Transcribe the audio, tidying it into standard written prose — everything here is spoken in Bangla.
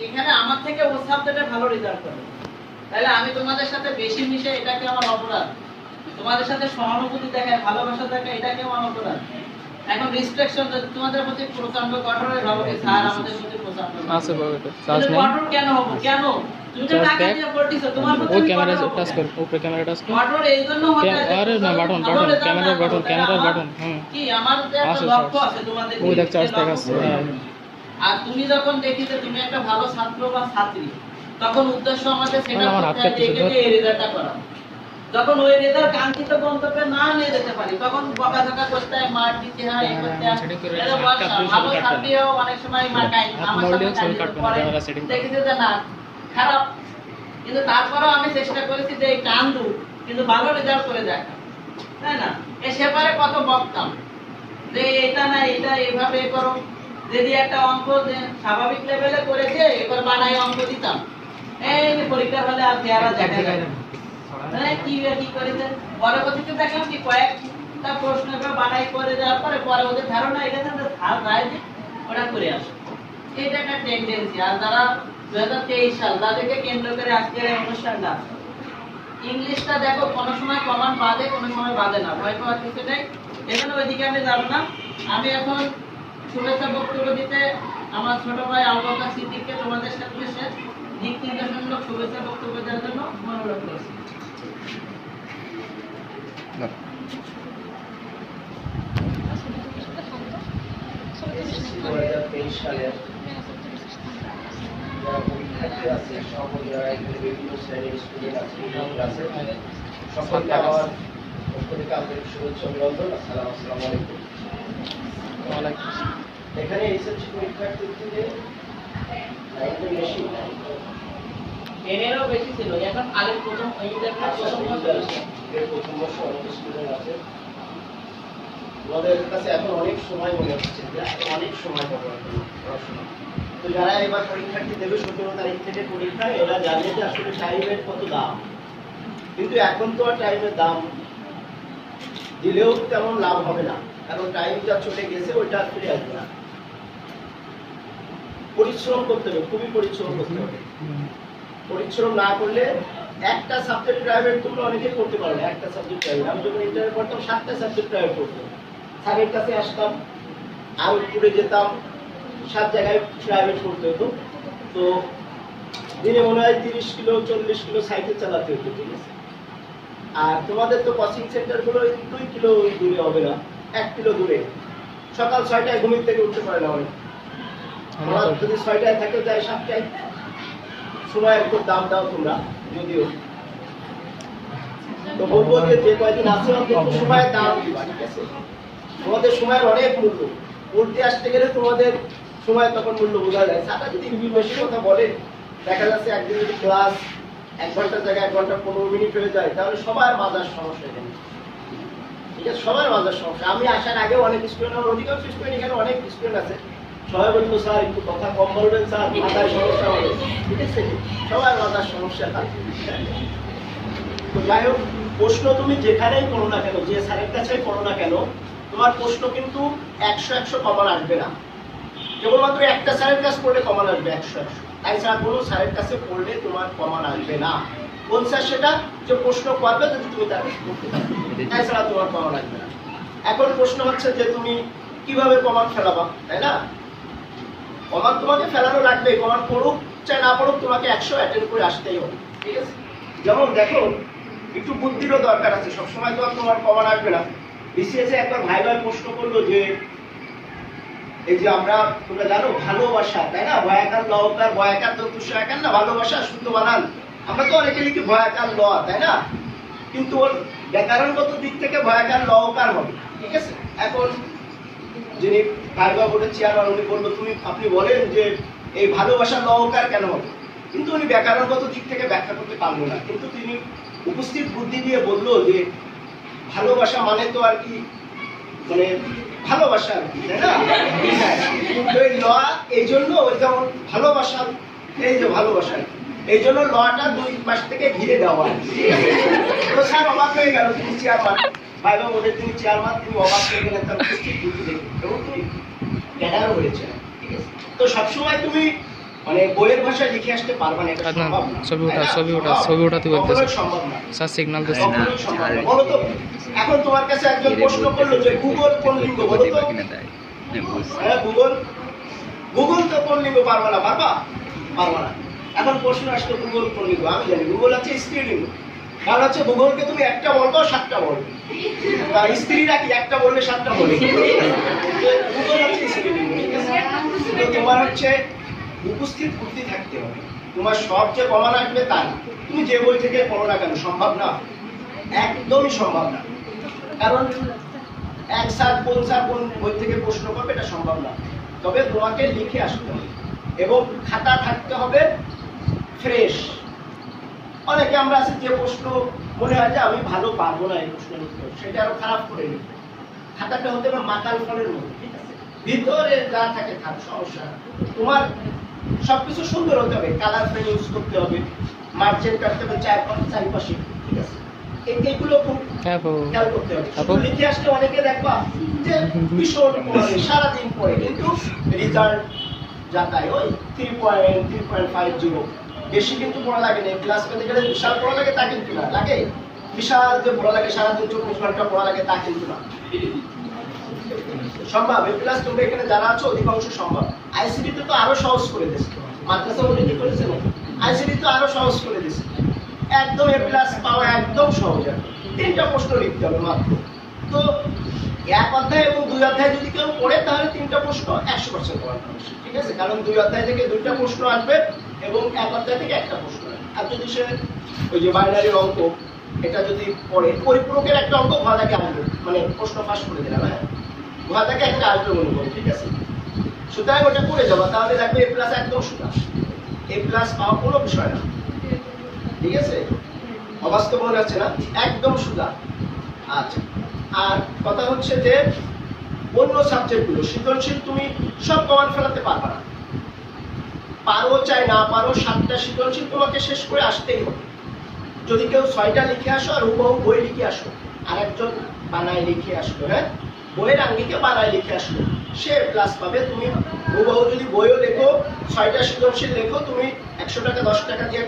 এখানে আমার থেকে ও সাবজেক্টে ভালো রেজাল্ট করে, তাহলে আমি তোমাদের সাথে বেশি মিশে এটাকে আমার অপরাধ, তোমাদের সাথে সহানুভূতি দেখায় ভালোবাসা দেখায় এটাকে আমার অপরাধ। এখন রিস্ট্রিকশন তোমাদের প্রতি প্রচন্ড কঠোর হয়ে ভালো, স্যার আমাদের প্রতি প্রচন্ড আছে বাবা এটা চার্জ নেই। কঠোর কেন হবো? কেন তুমি তো টাকা দিয়ে পড়তিছো, তোমার প্রতি ও আমি ক্যামেরা কঠোর হবো টাচ কেন? কর, উপরে ক্যামেরা টাচ কর। কঠোর এই জন্য হতে হয় যে আরে না বাটন ভালো বাটন result ক্যামেরার না বাটন করো, ক্যামেরার আমার বাটন। হুম কি আমার যে একটা আছে লক্ষ্য চার্জ। আছে তোমাদের, ওই দেখ চার্জ দেখাচ্ছে। আর তুমি যখন দেখি যে তুমি একটা ভালো ছাত্র বা ছাত্রী, তখন উদ্দেশ্য আমাদের সেটা আমার হাত করতে হয় যে কাঁপতেছে, এটাকে এই রেজাল্টটা করা। যখন ওই রেজাল্ট কাঙ্ক্ষিত গন্তব্যে না নিয়ে যেতে পারি, তখন বকাঝকা করতে হয়, মার দিতে হয়, এই করতে হয়। এটা বর্ষা, ভালো ছাত্রীও অনেক সময় মার খায়, আমার সাথে পরে দেখেছে যে না খারাপ, কিন্তু তারপরেও আমি চেষ্টা করেছি যে এই কান্দু কিন্তু ভালো রেজাল্ট করে দেখা, তাই না? এ সেবারে কত বকতাম যে এটা না এটা এইভাবে করো, যদি একটা অঙ্ক যে স্বাভাবিক লেভেলে করেছে এবার বানাই অঙ্ক দিতাম, এই পরীক্ষার হলে আর চেহারা দেখা যায় না, কি কি করেছে। পরবর্তীতে দেখলাম কি কয়েকটা প্রশ্ন বানাই করে দেওয়ার পরে পরে ওদের ধারণা এটা ওরা করে আসে, এটা একটা টেন্ডেন্সি। আর যারা 2023 সাল তাদেরকে কেন্দ্র করে আজকের এই অনুষ্ঠানটা, ইংলিশটা দেখো কোনো সময় কমান বাদে কোনো সময় বাদে না, ভয় পাওয়ার কিছু নেই, এজন্য ওইদিকে আমি যাব না। আমি এখন শুভেচ্ছা বক্তব্য দিতে আমার ছোট ভাই আবু বকর সিদ্দিককে তোমাদের সাথে শেষ দিক নির্দেশনমূলক শুভেচ্ছা বক্তব্য দেওয়ার জন্য অনুরোধ করছি। 2023 সালের যারা পরীক্ষার্থী আছে, সকল যারা এখানে বিভিন্ন শ্রেণীর স্টুডেন্ট আছে, ক্লাসে সকলকে আমার পক্ষ থেকে আন্তরিক শুভেচ্ছা অভিনন্দন। আসসালামু আলাইকুম। এখানে এসএসসি পরীক্ষার্থীর থেকে 9 বেশি, 10-এরও বেশি ছিল, এখন আলের প্রথম প্রথম বর্ষ অনেক স্টুডেন্ট আছে। আমাদের কাছে এখন অনেক সময় মনে হচ্ছে যে অনেক সময় পাবো পড়াশোনা। তো যারা এবার পরীক্ষার্থী দেবে 17 তারিখ থেকে পরীক্ষা, এরা জানে যে আসলে টাইমের কত দাম, কিন্তু এখন তো আর টাইমের দাম দিলেও তেমন লাভ হবে না, কারণ টাইম যা চলে গেছে ওইটা আর ফিরে আসবে না। পরিশ্রম করতে হবে, খুবই পরিশ্রম করতে হবে। পরিশ্রম না করলে একটা সাবজেক্ট প্রাইভেট তোমরা অনেকে করতে পারো না, একটা সাবজেক্ট প্রাইভেট। আমি যখন ইন্টারভিউ করতাম 7টা সাবজেক্ট প্রাইভেট করতাম, স্যারের কাছে আসতাম, আউটপুটে যেতাম, 7 জায়গায় প্রাইভেট করতে হতো। তো দিনে মনে হয় 30 কিলো 40 কিলো সাইকেল চালাতে হতো, ঠিক আছে। আর তোমাদের তো কোচিং সেন্টার গুলো 2 কিলো দূরে হবে না, 1 কিলো দূরে। সকাল 6টায় ঘুম থেকে উঠতে পারে না অনেক, আমরা যদি 6টায় থাকে যাই 7টায়। সময়ের খুব দাম দাও তোমরা, যদিও তো বলবো যে যে কয়েকদিন আছে কিন্তু সময়ের দাম দিবা, ঠিক আছে। তোমাদের সময়ের অনেক মূল্য, পড়তে আসতে গেলে তোমাদের সময় তখন মূল্য বোঝা যায়। সারা যদি বেশি কথা বলে, দেখা যাচ্ছে একদিন যদি ক্লাস 1 ঘন্টার জায়গায় 1 ঘন্টা 15 মিনিট হয়ে যায়, তাহলে সবার মাজার সমস্যা এখানে, ঠিক আছে। সবার মাজার সমস্যা। আমি আসার আগে অনেক স্টুডেন্ট, আমার অধিকাংশ স্টুডেন্ট এখানে অনেক স্টুডেন্ট আছে, সবাই বলতো স্যার একটু কথা কম বলবেন স্যার, মাথায় সমস্যা হবে, ঠিক আছে। সবার মাথার সমস্যা থাকে। তো যাই হোক, প্রশ্ন তুমি যেখানেই করো না কেন, যে স্যারের কাছেই করো না কেন, তোমার প্রশ্ন কিন্তু 100 কমন আসবে না। কেবলমাত্র একটা স্যারের কাছে পড়লে কমন আসবে 100। তাই ছাড়া কোনো স্যারের কাছে পড়লে তোমার কমন আসবে না। কোন স্যার সেটা? যে প্রশ্ন করবে যদি তুমি তাকে করতে পারো, তাই ছাড়া তোমার কমন আসবে না। এখন প্রশ্ন হচ্ছে যে তুমি কিভাবে কমন ফেলাবা, তাই না? কমন তোমাকে ফেলানো লাগবে, কমন পড়ুক চাই না পড়ুক, তোমাকে 100 অ্যাটেন্ড করে আসতেই হবে, ঠিক আছে। যেমন দেখো, একটু বুদ্ধিরও দরকার আছে, সবসময় তো আর তোমার কমন আসবে না। বিসিএস একবার ভাইবার প্রশ্ন করলো যে এই যে আমরা, তোমরা জানো ভালোবাসা, তাই না, ভয়াকার লকার, ভয়াকার দন্তুষাকার না, ভালোবাসা শুদ্ধ বানান। আমরা তো অনেকে লিখি ভয়াকার ল, তাই না, কিন্তু ওর ব্যাকরণগত দিক থেকে ভয়াকার লকার হবে, ঠিক আছে। এখন যিনি ভাইবা বোর্ডের চেয়ারম্যান, উনি বললো আপনি বলেন যে এই ভালোবাসা লকার কেন হবে, কিন্তু উনি ব্যাকরণগত দিক থেকে ব্যাখ্যা করতে পারলো না। কিন্তু তিনি উপস্থিত বুদ্ধি দিয়ে বললো যে ভালোবাসা মানে তো আর কি, মানে ভালোবাসা আর কি, তাই না। এই ল এই জন্য ওই যেমন ভালোবাসা, এই যে ভালোবাসা, এই জন্য লটা 2 পাশ থেকে ঘিরে দেওয়া। তো স্যার অবাক হয়ে গেল, তিনি চেয়ারম্যান, ভাইবা বোর্ডের তিনি চেয়ারম্যান, তিনি অবাক হয়ে গেলেন তার উপস্থিত বুদ্ধি দেখে, এবং তিনি ক্যাডারও হয়েছে, ঠিক আছে। তো সবসময় তুমি মানে বইয়ের ভাষায় লিখে আসতে পারবা না, এটা আদনান, সম্ভব না। ছবি ওঠা, তাই না? ছবি ওঠা, ছবি ওঠাতে বলতেছে। কখনোই সম্ভব না। স্যার সিগন্যাল দিচ্ছে। কখনোই সম্ভব না। বলো তো, এখন তোমার কাছে একজন প্রশ্ন করলো যে গুগল কোন লিঙ্গ, বলো তো? হ্যাঁ, গুগল তো কোন লিঙ্গ পারবা না, পারবা? পারবা না। এখন প্রশ্ন আসলো গুগল কোন লিঙ্গ, আমি জানি গুগল আছে স্ত্রীলিঙ্গ। কারণ হচ্ছে গুগলকে তুমি একটা বলতো 7টা বলবে, আর স্ত্রীরা কি একটা বললে 7টা বলবে। গুগল হচ্ছে স্ত্রীলিঙ্গ, ঠিক আছে? তো তোমার হচ্ছে উপস্থিত বুদ্ধি থাকতে হবে। তোমার সব যে কমন আসবে তা না। তুমি যে বই থেকে পড়ো না কেন, সম্ভব না, একদমই সম্ভব না। কারণ এক স্যার কোন বই থেকে প্রশ্ন করবে, এটা সম্ভব না। তবে তোমাকে লিখে আসতে হবে এবং খাতা থাকতে হবে ফ্রেশ। অনেকে আমরা আছি যে প্রশ্ন মনে হয় যে আমি ভালো পারবো না এই প্রশ্নের উত্তর, সেটা আরো খারাপ করে নিই। খাতাটা হতে হবে মাকাল ফলের মতো, ঠিক আছে? ভিতরে যা থাকে থাক, সমস্যা না। তোমার সবকিছু সুন্দর হতে হবে, কালার পেন ইউজ করতে হবে, মার্জিন কাটতে হবে চারপাশে, ঠিক আছে? এইগুলো খুব হ্যাঁ বাবু। খেয়াল করতে হবে। আপু? শুধু লিখে আসলে অনেকে দেখবা যে ভীষণ পড়ে, সারাদিন পড়ে, কিন্তু রেজাল্ট যাতায় ওই 3.50 বেশি কিন্তু পড়া লাগে না। ক্লাস পেতে গেলে বিশাল পড়া লাগে তা কিন্তু না, লাগে বিশাল যে পড়া লাগে সারাদিন 24 ঘন্টা পড়া লাগে তা কিন্তু না। সম্ভব, এই ক্লাস তোমরা এখানে যারা আছো অধিকাংশ সম্ভব। আইসিডি তো আরো সহজ করে দিয়েছে, মাদ্রাসা মনে কি করেছে না, আইসিডি তো আরো সহজ করে দিয়েছে, একদম এ প্লাস পাওয়া একদম সহজ। 3টা প্রশ্ন লিখতে হবে মাত্র। তো 1 অধ্যায় এবং 2 অধ্যায় যদি কেউ পড়ে তাহলে 3টা প্রশ্ন 100% পড়াতে হবে, ঠিক আছে? কারণ 2 অধ্যায় থেকে 2টা প্রশ্ন আসবে এবং 1 অধ্যায় থেকে 1টা প্রশ্ন আসবে। আর যদি সে ওই যে বাইনারি অঙ্ক এটা যদি পড়ে, পরিপূরকের একটা অঙ্ক ঘর থেকে আসবে, মানে প্রশ্ন ফাঁস করে দিলাম, হ্যাঁ ঘর থেকে একটা আসবে মনে করো, ঠিক আছে? সুতরাং ওটা করে যাবো, তাহলে দেখবে এ প্লাস একদম সোজা, এ প্লাস পাওয়া কোনো বিষয় না, ঠিক আছে? অবাস্তব মনে হচ্ছে না, একদম সোজা। আচ্ছা, আর কথা হচ্ছে যে অন্য সাবজেক্টগুলো সৃজনশীল তুমি সব কমান ফেলাতে পারবা না, পারো চাই না পারো 7টা সৃজনশীল তোমাকে শেষ করে আসতেই হবে। যদি কেউ 6টা লিখে আসো আর হুবহু বই লিখে আসো, আর একজন বানায় লিখে আসলো, হ্যাঁ বইয়ের আঙ্গিকে বানায় লিখে আসলো, সে প্লাস পাবে। তুমি হুবহু যদি বইও লেখো 6টা সৃজনশীল লেখো, তুমি 100 টাকা 10 টাকা দিয়ে